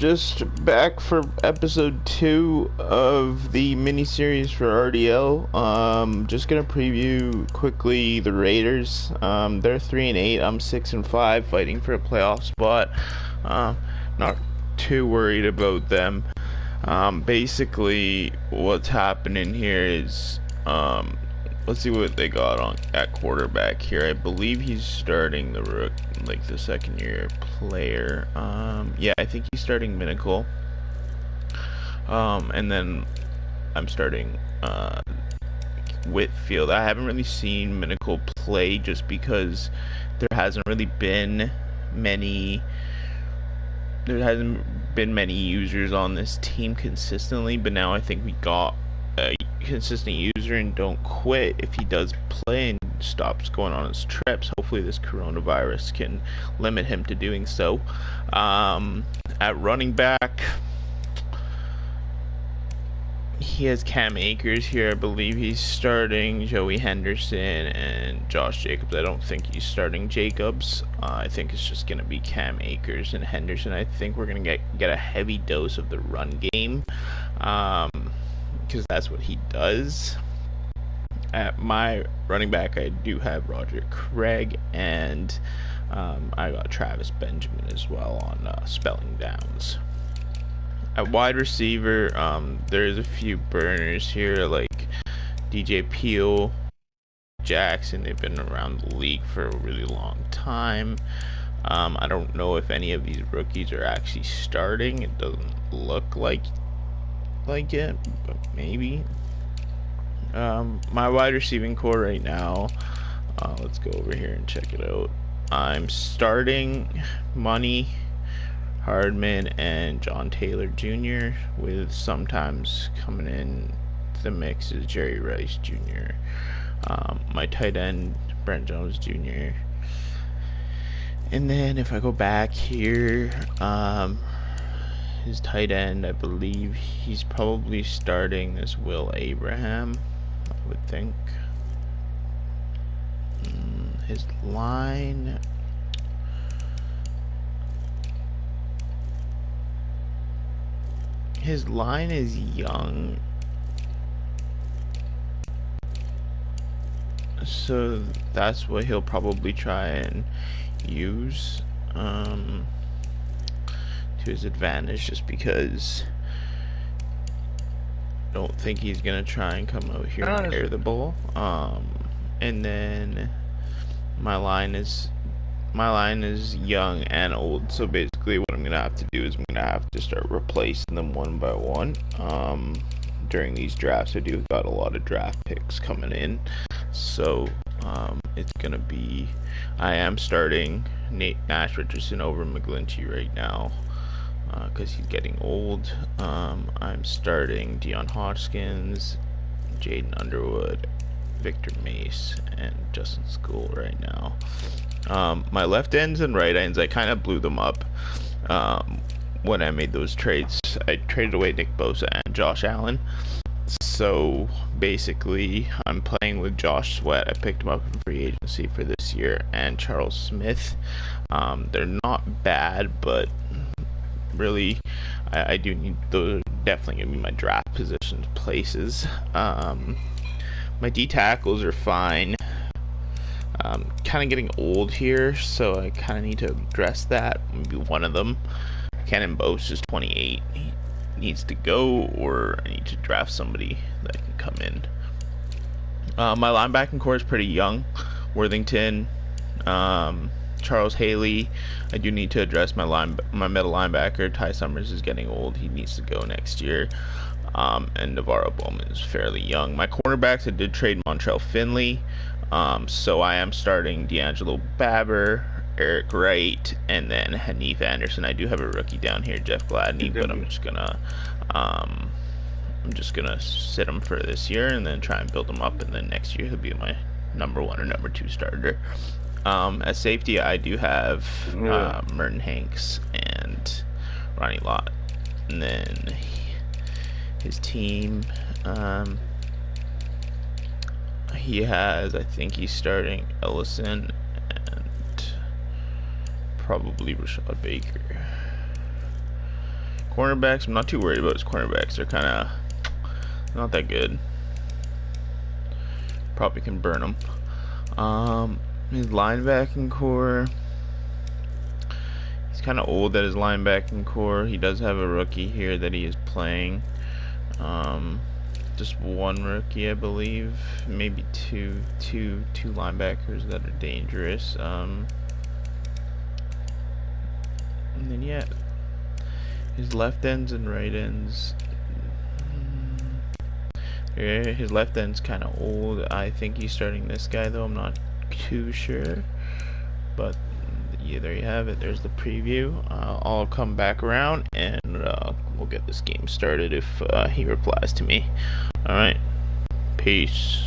just back for episode 2 of the mini-series for RDL. Just gonna preview quickly the Raiders. They're 3-8, I'm 6-5, fighting for a playoff spot. Not too worried about them. Basically, what's happening here is, let's see what they got on at quarterback here. I believe he's starting the second year player. Yeah, I think he's starting Minical. And then I'm starting Whitfield. I haven't really seen Minical play just because there hasn't been many users on this team consistently, but now I think we got a consistent user and Don't Quit. If he does play and stops going on his trips, hopefully this coronavirus can limit him to doing so. At running back, he has Cam Akers here. I believe he's starting Joey Henderson and Josh Jacobs. I don't think he's starting Jacobs. I think it's just going to be Cam Akers and Henderson. I think we're going to get a heavy dose of the run game, because that's what he does. At my running back, I do have Roger Craig, and I got Travis Benjamin as well on spelling downs. At wide receiver, there's a few burners here like DJ Peel, Jackson. They've been around the league for a really long time. I don't know if any of these rookies are actually starting. It doesn't look like it, but maybe. My wide receiving core right now, let's go over here and check it out. I'm starting Money, Hardman, and John Taylor Jr., with sometimes coming in the mix is Jerry Rice Jr. My tight end, Brent Jones Jr. And then if I go back here, his tight end, I believe he's probably starting as Will Abraham, I would think. His line, is young, so that's what he'll probably try and use to his advantage, just because I don't think he's gonna try and come out here and air the ball. And then my line is young and old, so basically what I'm gonna have to do is I'm gonna have to start replacing them one by one during these drafts. I do got a lot of draft picks coming in, so it's gonna be, I am starting Nash Richardson over McGlinchey right now because he's getting old. I'm starting Deion Hodgkins, Jaden Underwood, Victor Mace, and Justin School right now. My left ends and right ends, I kind of blew them up when I made those trades. I traded away Nick Bosa and Josh Allen. So basically, I'm playing with Josh Sweat. I picked him up in free agency for this year, and Charles Smith. They're not bad, but really, I do need those. Definitely gonna be my draft position places. My D tackles are fine. Kind of getting old here, so I kind of need to address that. Maybe one of them. Cannon Bose is 28. He needs to go, or I need to draft somebody that can come in. My linebacking core is pretty young. Worthington, Charles Haley. I do need to address my middle linebacker. Ty Summers is getting old. He needs to go next year. And Navarro Bowman is fairly young. My cornerbacks, I did trade Montrell Finley. So I am starting D'Angelo Babber, Eric Wright, and then Hanif Anderson. I do have a rookie down here, Jeff Gladney, but I'm just gonna sit him for this year and then try and build him up, and then next year he'll be my number 1 or number 2 starter. At safety, I do have Merton Hanks and Ronnie Lott, and then his team, he has, I think he's starting Ellison and probably Rashad Baker. Cornerbacks, I'm not too worried about his cornerbacks. They're kind of not that good. Probably can burn them. His linebacking core. He's kind of old at his linebacking core. He does have a rookie here that he is playing. Just one rookie, I believe. Maybe two linebackers that are dangerous. And then yeah, his left ends and right ends. Yeah, his left end's kind of old. I think he's starting this guy though. I'm not too sure, but yeah, there you have it. There's the preview. I'll come back around and we'll get this game started if he replies to me. Alright, peace.